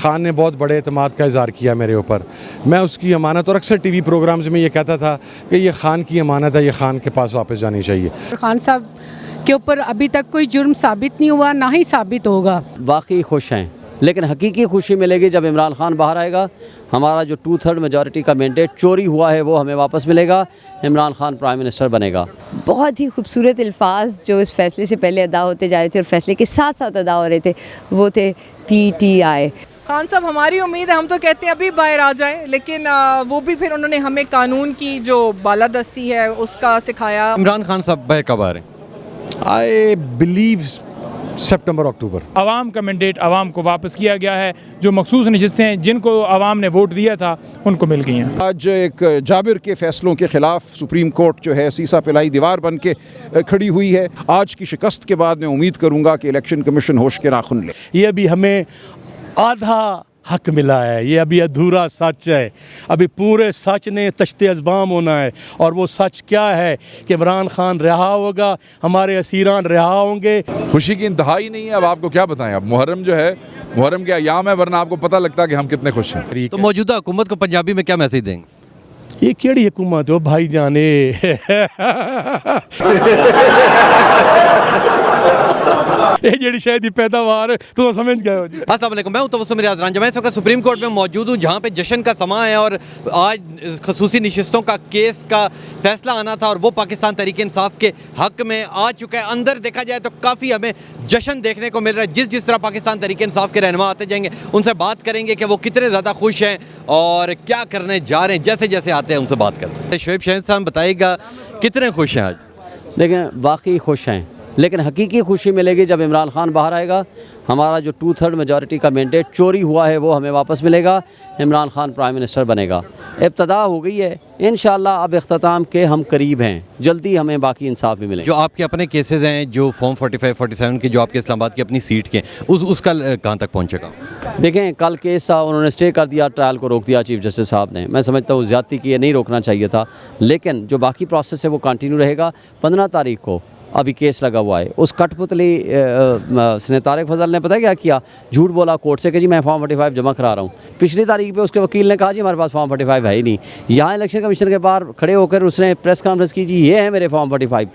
ख़ान ने बहुत बड़े एतमाद का इज़हार किया मेरे ऊपर, मैं उसकी अमानत, और अक्सर टीवी प्रोग्राम्स में ये कहता था कि ये ख़ान की अमानत है, ये ख़ान के पास वापस जानी चाहिए। खान साहब के ऊपर अभी तक कोई जुर्म साबित नहीं हुआ, ना ही साबित होगा। वाकई खुश हैं, लेकिन हकीकी खुशी मिलेगी जब इमरान खान बाहर आएगा। हमारा जो 2/3 मेजॉरिटी का मैंडेट चोरी हुआ है वो हमें वापस मिलेगा, इमरान खान प्राइम मिनिस्टर बनेगा। बहुत ही खूबसूरत अल्फाज जो इस फैसले से पहले अदा होते जा रहे थे और फैसले के साथ साथ अदा हो रहे थे वो थे PTI। खान साहब हमारी उम्मीद है, हम तो कहते हैं अभी बाहर आ जाएं, लेकिन वो भी फिर उन्होंने हमें कानून की जो बालादस्ती है उसका सिखाया। इमरान खान साहब बाहर कब आ रहे हैं? आई बिलीव सितंबर अक्टूबर। आवाम का मैंडेट आवाम को वापस किया गया है। जो मखसूस नशिस्तें हैं जिनको आवाम ने वोट दिया था उनको मिल गई हैं। आज एक जाबिर के फैसलों के ख़िलाफ़ सुप्रीम कोर्ट जो है सीसा पिलाई दीवार बन के खड़ी हुई है। आज की शिकस्त के बाद मैं उम्मीद करूँगा कि इलेक्शन कमीशन होश के नाखुन ले। ये अभी हमें आधा हक मिला है, ये अभी अधूरा सच है। अभी पूरे सच ने तश्ते अज़बाम होना है, और वो सच क्या है कि इमरान खान रिहा होगा, हमारे असीरान रिहा होंगे। खुशी की इंतहा ही नहीं है। अब आपको क्या बताएं, अब मुहर्रम जो है, मुहर्रम के अयाम है, वरना आपको पता लगता कि हम कितने खुश हैं। तो मौजूदा हुकूमत को पंजाबी में क्या मैसेज देंगे? ये केड़ी हुकूमत हो भाई जाने ये जेडी शायद पैदावार तो समझ गए हो जी। अस्सलाम वालेकुम, मैं हूं तबस्सुम रियाज रांझा। मैं इस वक्त सुप्रीम कोर्ट में मौजूद हूं जहां पे जश्न का समा है और आज खसूसी नशिस्तों का केस का फैसला आना था और वो पाकिस्तान तहरीक इंसाफ के हक में आ चुका है। अंदर देखा जाए तो काफ़ी हमें जश्न देखने को मिल रहा है। जिस तरह पाकिस्तान तहरीक इंसाफ के रहनुमा आते जाएंगे उनसे बात करेंगे कि वो कितने ज़्यादा खुश हैं और क्या करने जा रहे हैं। जैसे जैसे आते हैं उनसे बात करते हैं। शोएब शहीन साहब बताइएगा कितने खुश हैं आज? देखें, वाकई खुश हैं, लेकिन हकीकी खुशी मिलेगी जब इमरान खान बाहर आएगा। हमारा जो 2/3 मेजॉरिटी का मैंडेट चोरी हुआ है वो हमें वापस मिलेगा, इमरान खान प्राइम मिनिस्टर बनेगा। इब्तदा हो गई है, इंशाअल्लाह अब इख्तिताम के हम करीब हैं, जल्दी हमें बाकी इंसाफ भी मिलेगा। जो आपके अपने केसेस हैं, जो फॉर्म 45, 47 के जो आपके इस्लामाबाद की अपनी सीट के, उसका कहाँ तक पहुँचेगा? देखें, कल केस था, उन्होंने स्टे कर दिया, ट्रायल को रोक दिया चीफ जस्टिस साहब ने। मैं समझता हूँ ज़्यादती की, ये नहीं रोकना चाहिए था, लेकिन जो बाकी प्रोसेस है वो कंटिन्यू रहेगा। 15 तारीख को अभी केस लगा हुआ है। उस कठपुतली सने तारिक फजल ने पता क्या किया, झूठ बोला कोर्ट से कि जी मैं फॉर्म 45 जमा करा रहा हूँ। पिछली तारीख पे उसके वकील ने कहा जी हमारे पास फॉर्म 45 है ही नहीं। यहाँ इलेक्शन कमीशन के बाहर खड़े होकर उसने प्रेस कॉन्फ्रेंस की, जी ये है मेरे फॉर्म 45।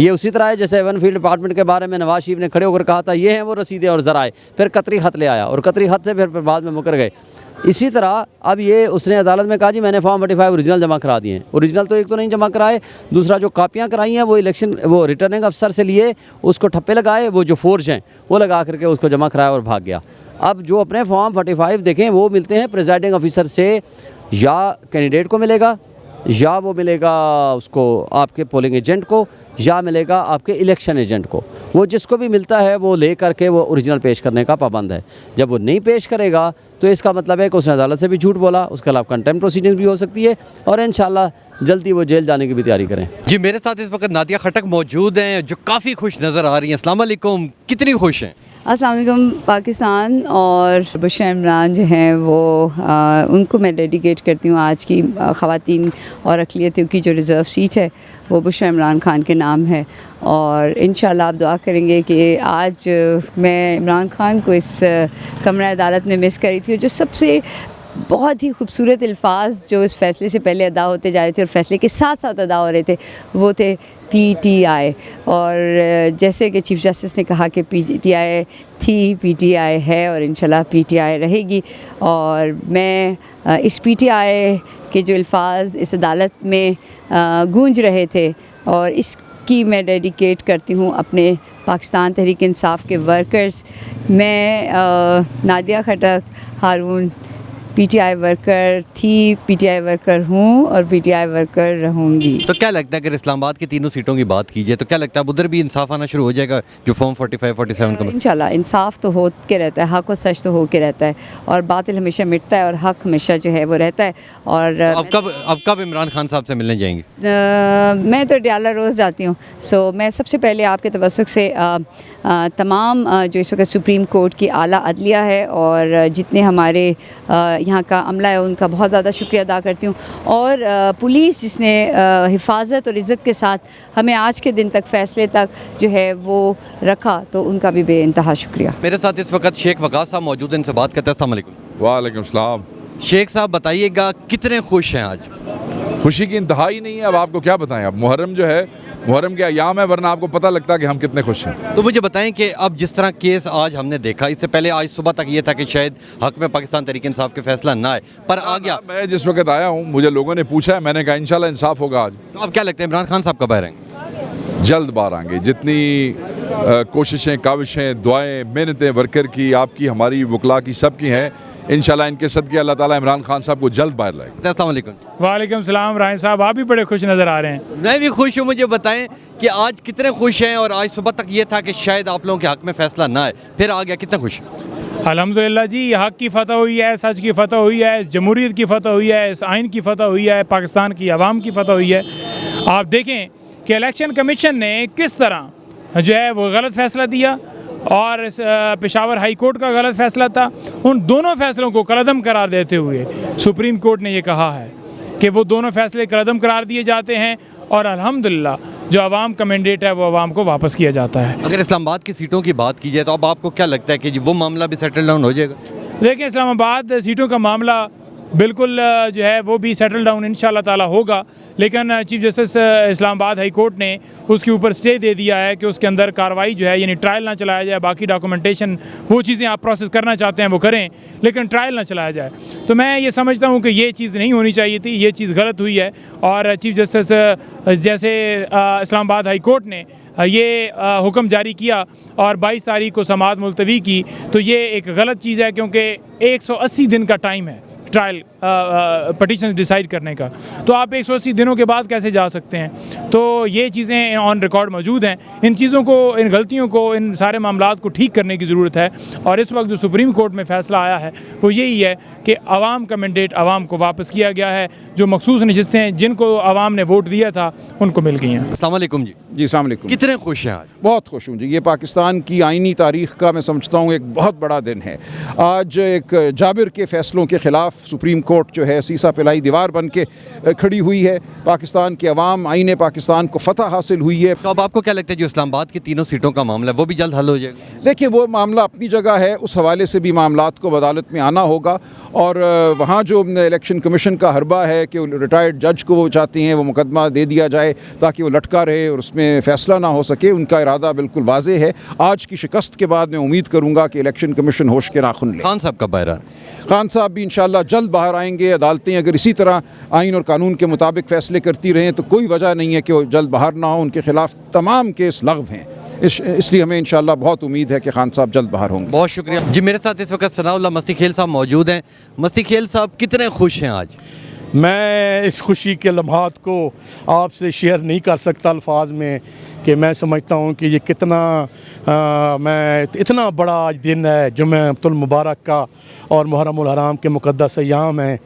ये उसी तरह है जैसे वन फील्ड डिपार्टमेंट के बारे में नवाज शरीफ ने खड़े होकर कहा था ये हैं वो रसीदें और ज़राए, फिर कतरी ख़त ले आया और कतरी ख़त से फिर बाद में मुकर गए। इसी तरह अब ये उसने अदालत में कहा जी मैंने फॉर्म 45 ओरिजिनल जमा करा दिए हैं। ओरिजिनल तो एक तो नहीं जमा कराए, दूसरा जो कापियाँ कराई हैं वो रिटर्निंग अफसर से लिए, उसको ठप्पे लगाए, वो जो फोर्ज हैं वो लगा करके उसको जमा कराया और भाग गया। अब जो अपने फॉर्म 45 देखें वो मिलते हैं प्रिजाइडिंग ऑफिसर से, या कैंडिडेट को मिलेगा, या वो मिलेगा उसको आपके पोलिंग एजेंट को, या मिलेगा आपके इलेक्शन एजेंट को। वो जिसको भी मिलता है वो ले करके वो ओरिजिनल पेश करने का पाबंद है। जब वो नहीं पेश करेगा तो इसका मतलब है कि उसने अदालत से भी झूठ बोला, उसके खिलाफ कंटेम्प्ट प्रोसीडिंग्स भी हो सकती है और इंशाल्लाह जल्दी वो जेल जाने की भी तैयारी करें। जी, मेरे साथ इस वक्त नादिया खटक मौजूद हैं जो काफ़ी खुश नज़र आ रही हैं। अस्सलाम वालेकुम, कितनी खुश हैं? अस्सलाम वालेकुम। पाकिस्तान और बुशरा इमरान जो हैं वो उनको मैं डेडिकेट करती हूँ। आज की ख़वातीन और अक़लियतों की जो रिज़र्व सीट है वो बुशरा इमरान खान के नाम है, और इंशाल्लाह आप दुआ करेंगे कि आज मैं इमरान खान को इस कमरा अदालत में मिस करी थी। जो सबसे बहुत ही खूबसूरत अल्फाज जो इस फैसले से पहले अदा होते जा रहे थे और फैसले के साथ साथ अदा हो रहे थे वो थे PTI। और जैसे कि चीफ जस्टिस ने कहा कि PTI थी, PTI है और इंशाल्लाह PTI रहेगी। और मैं इस PTI के जो अल्फाज इस अदालत में गूंज रहे थे और इसकी मैं डेडिकेट करती हूँ अपने पाकिस्तान तहरीक इंसाफ के वर्कर्स। मैं नादिया खटक हारून PTI वर्कर थी, PTI वर्कर हूँ और PTI वर्कर रहूँगी। तो क्या लगता है अगर इस्लामाबाद की तीनों सीटों की बात कीजिए तो क्या लगता है उधर भी इंसाफ आना शुरू हो जाएगा जो फॉर्म 45, 47 का? इंशाल्लाह इंसाफ तो हो के रहता है, हक और सच तो हो के रहता है, और बातिल हमेशा मिटता है और हक हमेशा जो है वो रहता है। और अब कब इमरान खान साहब से मिलने जाएंगे? मैं तो डियाला रोज़ जाती हूँ। सो मैं सबसे पहले आपके तवस्सुक से तमाम जो इस वक्त सुप्रीम कोर्ट की आला अदलिया है और जितने हमारे यहाँ का अमला है उनका बहुत ज़्यादा शुक्रिया अदा करती हूँ, और पुलिस जिसने हिफाजत और इज़्ज़त के साथ हमें आज के दिन तक फ़ैसले तक जो है वो रखा, तो उनका भी बेइंतहा शुक्रिया। मेरे साथ इस वक्त शेख वकास साहब मौजूद हैं, इनसे बात करते हैं। अस्सलाम वालेकुम। वालेकुम सलाम। शेख साहब बताइएगा कितने खुश हैं आज? खुशी की इंतहा ही नहीं है, अब आपको क्या बताएं। अब मुहर्रम जो है, मुहर्रम के अयाम है, वरना आपको पता लगता है कि हम कितने खुश हैं। तो मुझे बताएं कि अब जिस तरह केस आज हमने देखा, इससे पहले आज सुबह तक ये था कि शायद हक में पाकिस्तान तहरीक इंसाफ के फैसला ना आए, पर आ गया। मैं जिस वक्त आया हूँ, मुझे लोगों ने पूछा है, मैंने कहा इंशाल्लाह इंसाफ होगा आज। तो अब क्या लगता है इमरान खान साहब कब आएंगे? जल्द बाहर आएंगे। जितनी कोशिशें, काविशें, दुआएं, मेहनतें वर्कर की, आपकी, हमारी, वकला की, सब की हैं, इंशाल्लाह इनके सदके अल्लाह ताला इमरान खान साहब को जल्द बाहर लाएगा। अस्सलाम वालेकुम। वालेकुम सलाम। राय साहब आप भी बड़े खुश नज़र आ रहे हैं। मैं भी खुश हूँ। मुझे बताएं कि आज कितने खुश हैं, और आज सुबह तक ये था कि शायद आप लोगों के हक में फैसला ना आए, फिर आ गया, कितने खुश हैं? अल्हम्दुलिल्लाह जी, हक की फ़तह हुई है, सच की फ़तह हुई है, जमहूरियत की फ़तह हुई है, इस आइन की फ़तह हुई है, पाकिस्तान की आवाम की फ़तह हुई है। आप देखें कि इलेक्शन कमीशन ने किस तरह जो है वो गलत फ़ैसला दिया, और पेशावर हाई कोर्ट का गलत फ़ैसला था। उन दोनों फ़ैसलों को कलअदम करार देते हुए सुप्रीम कोर्ट ने ये कहा है कि वो दोनों फ़ैसले कलअदम करार दिए जाते हैं, और अल्हम्दुलिल्लाह जो आवाम का मैंडेट है वो आवाम को वापस किया जाता है। अगर इस्लामाबाद की सीटों की बात की जाए तो अब आपको क्या लगता है कि जी वो मामला भी सेटल डाउन हो जाएगा? देखिए, इस्लामाबाद सीटों का मामला बिल्कुल जो है वो भी सेटल डाउन इंशाल्लाह ताला होगा, लेकिन chief justice Islamabad high court ने उसके ऊपर स्टे दे दिया है कि उसके अंदर कार्रवाई जो है, यानी ट्रायल ना चलाया जाए, बाकी डॉक्यूमेंटेशन वो चीज़ें आप प्रोसेस करना चाहते हैं वो करें, लेकिन ट्रायल ना चलाया जाए। तो मैं ये समझता हूँ कि ये चीज़ नहीं होनी चाहिए थी, ये चीज़ गलत हुई है, और चीफ जस्टिस जैसे इस्लामाबाद हाई कोर्ट ने ये हुक्म जारी किया और 22 तारीख को समाअत मुलतवी की, तो ये एक गलत चीज़ है, क्योंकि 180 दिन का टाइम है ट्रायल पटिशन्स डिसाइड करने का, तो आप 180 दिनों के बाद कैसे जा सकते हैं? तो ये चीज़ें ऑन रिकॉर्ड मौजूद हैं। इन चीज़ों को, इन गलतियों को, इन सारे मामलात को ठीक करने की ज़रूरत है, और इस वक्त जो सुप्रीम कोर्ट में फ़ैसला आया है वो यही है कि आवाम का मैंडेट आवाम को वापस किया गया है। जो मखसूस नशिस्तें जिनको आवाम ने वोट दिया था उनको मिल गई हैं। अस्सलाम वालेकुम जी। जी अस्सलाम वालेकुम। कितने खुश हैं आज? बहुत खुश हूँ जी। ये पाकिस्तान की आइनी तारीख़ का मैं समझता हूँ एक बहुत बड़ा दिन है। आज एक जाबिर के फ़ैसलों के ख़िलाफ़ सुप्रीम कोर्ट जो है सीसा पिलाई दीवार बन के खड़ी हुई है। पाकिस्तान की अवाम, आईने पाकिस्तान को फ़तह हासिल हुई है। तो अब आपको क्या लगता है जो इस्लामाबाद की तीनों सीटों का मामला है वो भी जल्द हल हो जाएगा? देखिए, वो मामला अपनी जगह है, उस हवाले से भी मामलात को अदालत में आना होगा, और वहाँ जो इलेक्शन कमीशन का हरबा है कि रिटायर्ड जज को वो चाहती हैं वो मुकदमा दे दिया जाए ताकि वो लटका रहे और उसमें फ़ैसला ना हो सके, उनका इरादा बिल्कुल वाज़ेह है। आज की शिकस्त के बाद मैं उम्मीद करूँगा कि इलेक्शन कमीशन होश के नाखुन ले। खान साहब कब बाहर आ रहे हैं? खान साहब भी इंशाल्लाह जल्द बाहर आएंगे। अदालतें अगर इसी तरह आइन और कानून के मुताबिक फ़ैसले करती रहें तो कोई वजह नहीं है कि वो जल्द बाहर ना हो। उनके ख़िलाफ़ तमाम केस लग़्व हैं, इसलिए हमें इंशाल्लाह बहुत उम्मीद है कि खान साहब जल्द बाहर होंगे। बहुत शुक्रिया जी। मेरे साथ इस वक्त सनाउल्लाह मस्ती खेल साहब मौजूद हैं। मस्ती खेल साहब कितने खुश हैं आज? मैं इस खुशी के लम्हात को आपसे शेयर नहीं कर सकता अल्फाज में, कि मैं समझता हूँ कि ये कितना मैं इतना बड़ा आज दिन है जुम्मतुल मुबारक का, और मुहर्रमुल हराम के मुक़द्दस अय्याम है,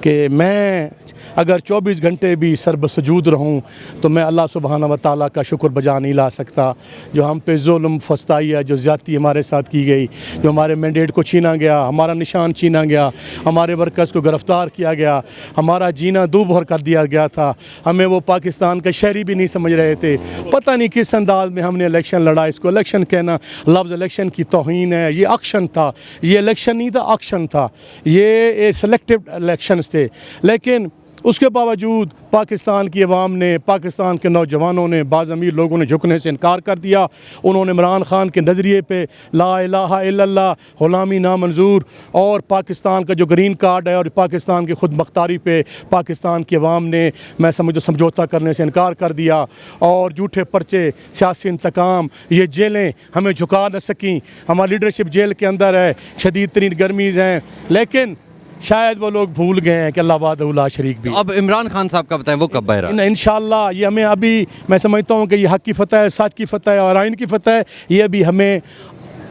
कि मैं अगर 24 घंटे भी सरबसजूद रहूं तो मैं अल्लाह सुब्हाना व तआला का शुक्र बजा नहीं ला सकता। जो हम पे जुल्म फस्ताई है, जो ज़्यादती हमारे साथ की गई, जो हमारे मैंडेट को छीना गया, हमारा निशान छीना गया, हमारे वर्कर्स को गिरफ़्तार किया गया, हमारा जीना दूभर कर दिया गया था, हमें वो पाकिस्तान का शहरी भी नहीं समझ रहे थे। पता नहीं किस अंदाज में हमने इलेक्शन लड़ा। इसको इलेक्शन कहना, लफ्ज़ इलेक्शन की तौहीन है। ये एक्शन था, ये इलेक्शन नहीं था, एक्शन था। ये सिलेक्टिव इलेक्शंस थे, लेकिन उसके बावजूद पाकिस्तान की अवाम ने, पाकिस्तान के नौजवानों ने, बाज़ अमीर लोगों ने झुकने से इनकार कर दिया। उन्होंने इमरान खान के नज़रिए पे ला इलाहा इल्लल्लाह, ग़ुलामी नामंजूर, और पाकिस्तान का जो ग्रीन कार्ड है और पाकिस्तान की खुद मुख्तारी पे पाकिस्तान की अवाम ने, मैं समझौता करने से इनकार कर दिया। और झूठे पर्चे, सियासी इंतकाम, ये जेलें हमें झुका न सकें। हमारी लीडरशिप जेल के अंदर है, शदीद तरीन गर्मीज़ हैं, लेकिन शायद वो लोग भूल गए हैं कि अल्लाह वाहदहु शरीक भी। अब इमरान खान साहब का बताएं वो कब बाहर आ रहे हैं? इंशाल्लाह ये हमें अभी, मैं समझता हूँ कि ये हक़ की फ़तह है, सच की फ़तह है और आइन की फ़तह है। ये अभी हमें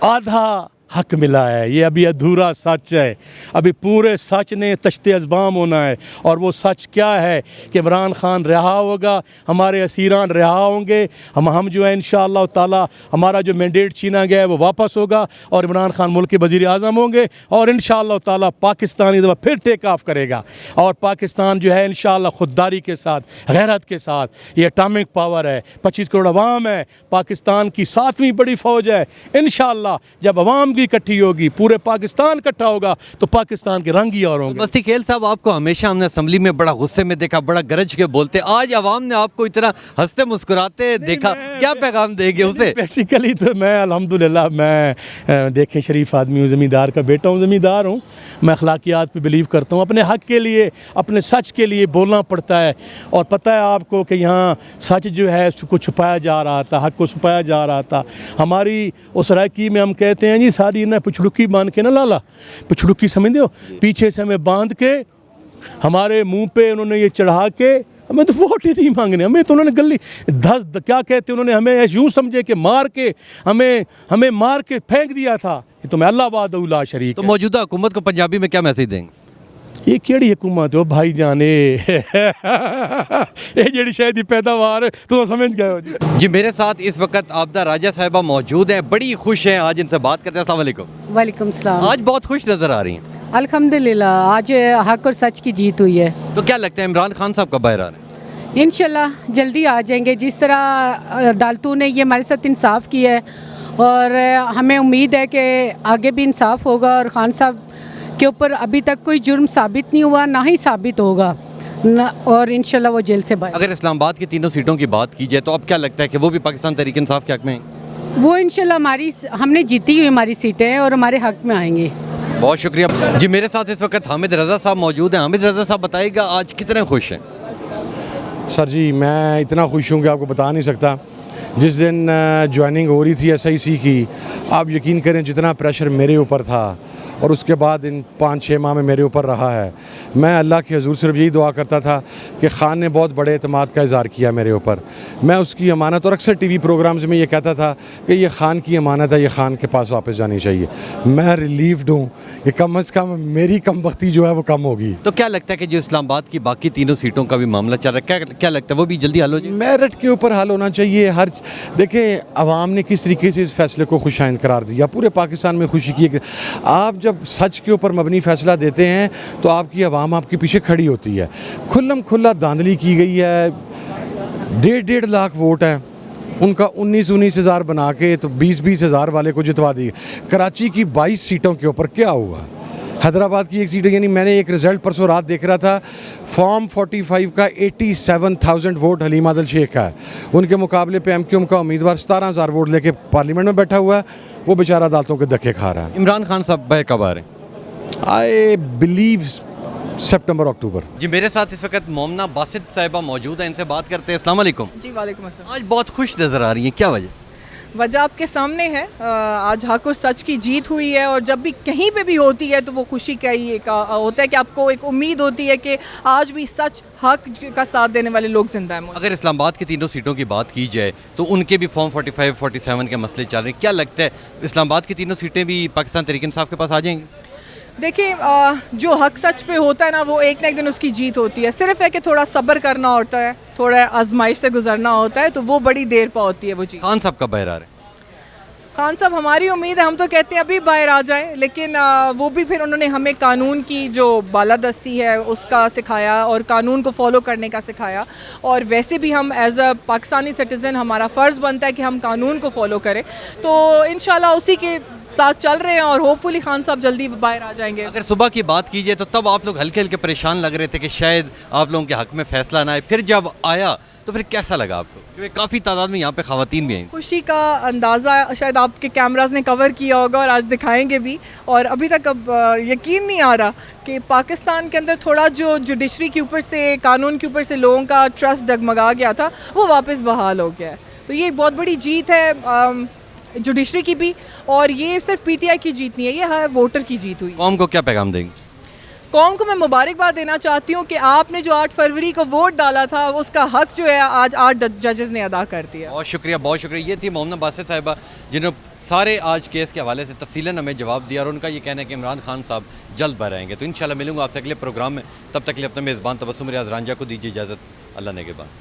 आधा हक मिला है, ये अभी अधूरा सच है, अभी पूरे सच ने तश्ते अज़बाम होना है। और वो सच क्या है कि इमरान खान रिहा होगा, हमारे असीरान रिहा होंगे, हम जो है इंशाअल्लाह ताला हमारा जो मैंडेट छीना गया है वो वापस होगा और इमरान खान मुल्क के वज़ीर आज़म होंगे और इंशाअल्लाह ताला पाकिस्तान इस दफ़ा फिर टेक ऑफ करेगा और पाकिस्तान जो है इंशाअल्लाह खुददारी के साथ, गैरत के साथ, ये एटॉमिक पावर है, 25 करोड़ अवाम है, पाकिस्तान की 7वीं बड़ी फ़ौज है। इंशाअल्लाह जब अवाम की इकट्ठी होगी, पूरे पाकिस्तान इकट्ठा होगा तो पाकिस्तान के रंग ही और होंगे। मस्ती खेल साहब, आपको हमेशा हमने असम्बली में बड़ा गुस्से में देखा, बड़ा गरज के बोलते, आज अवाम ने आपको इतना हंसते मुस्कुराते देखा, क्या पैगाम देंगे उसे? बेसिकली तो मैं अल्हम्दुलिल्लाह मैं देखें शरीफ आदमी हूँ, ज़मींदार का बेटा हूँ, ज़मींदार हूँ, मैं अखलाकियात पे बिलीव करता हूँ। अपने हक़ के लिए, अपने सच के लिए बोलना पड़ता है और पता है आपको कि यहाँ सच जो है उसको छुपाया जा रहा था, हक़ को छुपाया जा रहा था। हमारी उस रायकी में हम कहते हैं जी सारी ना पिछड़ुकी बांध के ना लाला, पिछड़ुकी समझते हो, पीछे से हमें बांध के हमारे मुंह पे उन्होंने ये चढ़ा के, हमें तो वोट ही नहीं मांगने, हमें तो उन्होंने गली क्या कहते हैं, उन्होंने हमें ऐसे यूँ समझे कि मार के हमें मार के फेंक दिया था। ये तो मैं अल्लाह वादउल्ला शरीक। तो मौजूदा हुकूमत को पंजाबी में क्या मैसेज देंगे? ये केड़ी हुकूमत हो भाई जाने ये जेड़ी शायद ही पैदावार तो समझ गए हो जी। मेरे साथ इस वक्त आबदा राजा साहिबा मौजूद हैं, बड़ी खुश हैं, आज इनसे बात करते हैं। अस्सलाम वालेकुम। वालेकुम सलाम। आज बहुत खुश नज़र आ रही हैं। अल्हम्दुलिल्लाह आज हक और सच की जीत हुई है। तो क्या लगता है इमरान खान साहब कब बाहर आ रहे हैं? इंशाल्लाह जल्दी आ जाएंगे। जिस तरह अदालतों ने ये हमारे साथ इंसाफ किया है और हमें उम्मीद है कि आगे भी इंसाफ होगा और खान साहब के ऊपर अभी तक कोई जुर्म साबित नहीं हुआ, ना ही साबित होगा और इंशाल्लाह वो जेल से बाहर। अगर इस्लामाबाद की तीनों सीटों की बात की जाए तो अब क्या लगता है कि वो भी पाकिस्तान तहरीक इंसाफ के हक में हैं? वो इंशाल्लाह हमने जीती हुई हमारी सीटें हैं और हमारे हक में आएंगे। बहुत शुक्रिया जी। मेरे साथ इस वक्त हामिद रज़ा साहब मौजूद हैं। हामिद रज़ा साहब, बताइएगा आज कितने खुश हैं? सर जी मैं इतना खुश हूँ कि आपको बता नहीं सकता। जिस दिन ज्वाइनिंग हो रही थी SIC की, आप यकीन करें जितना प्रेशर मेरे ऊपर था और उसके बाद इन 5-6 माह में मेरे ऊपर रहा है, मैं अल्लाह के हजूर सिर्फ यही दुआ करता था कि ख़ान ने बहुत बड़े एतमाद का इज़हार किया मेरे ऊपर, मैं उसकी अमानत, और अक्सर TV प्रोग्राम्स में ये कहता था कि ये ख़ान की अमानत है, ये ख़ान के पास वापस जानी चाहिए। मैं रिलीव्ड हूँ कि कम अज़ कम मेरी कम बख्ती जो है वो कम होगी। तो क्या लगता है कि जो इस्लामाबाद की बाकी तीनों सीटों का भी मामला चल रहा है, क्या लगता है वो भी जल्दी हल हो जाए? मेरिट के ऊपर हल होना चाहिए। देखें अवाम ने किस तरीके से इस फैसले को खुशाइन करार दिया, पूरे पाकिस्तान में खुशी की है। आप जब सच के ऊपर मबनी फ़ैसला देते हैं तो आपकी अवाम आपके पीछे खड़ी होती है। खुल्लम खुल्ला धांधली की गई है, 1.5 लाख वोट है, उनका 19 हज़ार बना के तो 20 हज़ार वाले को जितवा दिए। कराची की 22 सीटों के ऊपर क्या हुआ? हैदराबाद की एक सीट, यानी मैंने एक रिज़ल्ट परसों रात देख रहा था, फॉर्म 45 का 87,000 वोट हलीम आदिल शेख का है, उनके मुकाबले पे MQM का उम्मीदवार 17,000 वोट लेके पार्लियामेंट में बैठा हुआ है, वो बेचारा अदालतों के धक्के खा रहा है। इमरान खान साहब बाहर कब आ रहे हैं? आई बिलीव सितंबर अक्टूबर। जी मेरे साथ इस वक्त मोमना बासित साहिबा मौजूद हैं, इनसे बात करते हैं। अस्सलाम वालेकुम। जी वालेकुम अस्सलाम। आज बहुत खुश नज़र आ रही हैं, क्या वजह? वजह आपके सामने है। आज हक और सच की जीत हुई है और जब भी कहीं पे भी होती है तो वो खुशी का ही एक होता है कि आपको एक उम्मीद होती है कि आज भी सच हक का साथ देने वाले लोग जिंदा हैं। अगर इस्लामाबाद की तीनों सीटों की बात की जाए तो उनके भी फॉर्म 45, 47 के मसले चल रहे हैं, क्या लगता है इस्लामाबाद की तीनों सीटें भी पाकिस्तान तहरीक इंसाफ के पास आ जाएंगी? देखिए जो हक सच पे होता है ना, वो एक ना एक दिन उसकी जीत होती है। सिर्फ है कि थोड़ा सब्र करना होता है, थोड़ा आजमाइश से गुजरना होता है, तो वो बड़ी देर पर होती है वो जीत। खान साहब कब बाहर आ रहे हैं? खान साहब हमारी उम्मीद है, हम तो कहते हैं अभी बाहर आ जाए, लेकिन वो भी फिर उन्होंने हमें कानून की जो बालादस्ती है उसका सिखाया और कानून को फॉलो करने का सिखाया। और वैसे भी हम एज अ पाकिस्तानी सिटीज़न हमारा फ़र्ज़ बनता है कि हम कानून को फॉलो करें, तो इंशाल्लाह उसी के साथ चल रहे हैं और होपफुली खान साहब जल्दी बाहर आ जाएंगे। अगर सुबह की बात की जाए तो तब आप लोग हल्के हल्के परेशान लग रहे थे कि शायद आप लोगों के हक़ में फ़ैसला ना आए, फिर जब आया तो फिर कैसा लगा आपको? क्योंकि काफ़ी तादाद में यहाँ पे ख़वातीन भी हैं। खुशी का अंदाज़ा शायद आपके कैमराज ने कवर किया होगा और आज दिखाएंगे भी। और अभी तक अब यकीन नहीं आ रहा कि पाकिस्तान के अंदर थोड़ा जो जुडिशरी के ऊपर से, कानून के ऊपर से लोगों का ट्रस्ट डगमगा गया था, वो वापस बहाल हो गया है। तो ये एक बहुत बड़ी जीत है जुडिशरी की भी, और ये सिर्फ PTI की जीत नहीं है, ये है वोटर की जीत हुई। कौम को क्या पैगाम देंगे? कौम को मैं मुबारकबाद देना चाहती हूँ कि आपने जो 8 फरवरी को वोट डाला था उसका हक जो है आज 8 जजेस ने अदा कर दिया। बहुत शुक्रिया। ये थी मोमना बासित साहिबा जिन्होंने सारे आज केस के हवाले से तफसीलन हमें जवाब दिया और उनका ये कहना है कि इमरान खान साहब जल्द बाहर आएंगे। तो इंशाल्लाह मिलूंगा आपसे अगले प्रोग्राम में, तब तक के लिए अपने मेज़बान तबस्सुम रियाज रांझा को दीजिए इजाज़त। अल्लाह ने के बाद।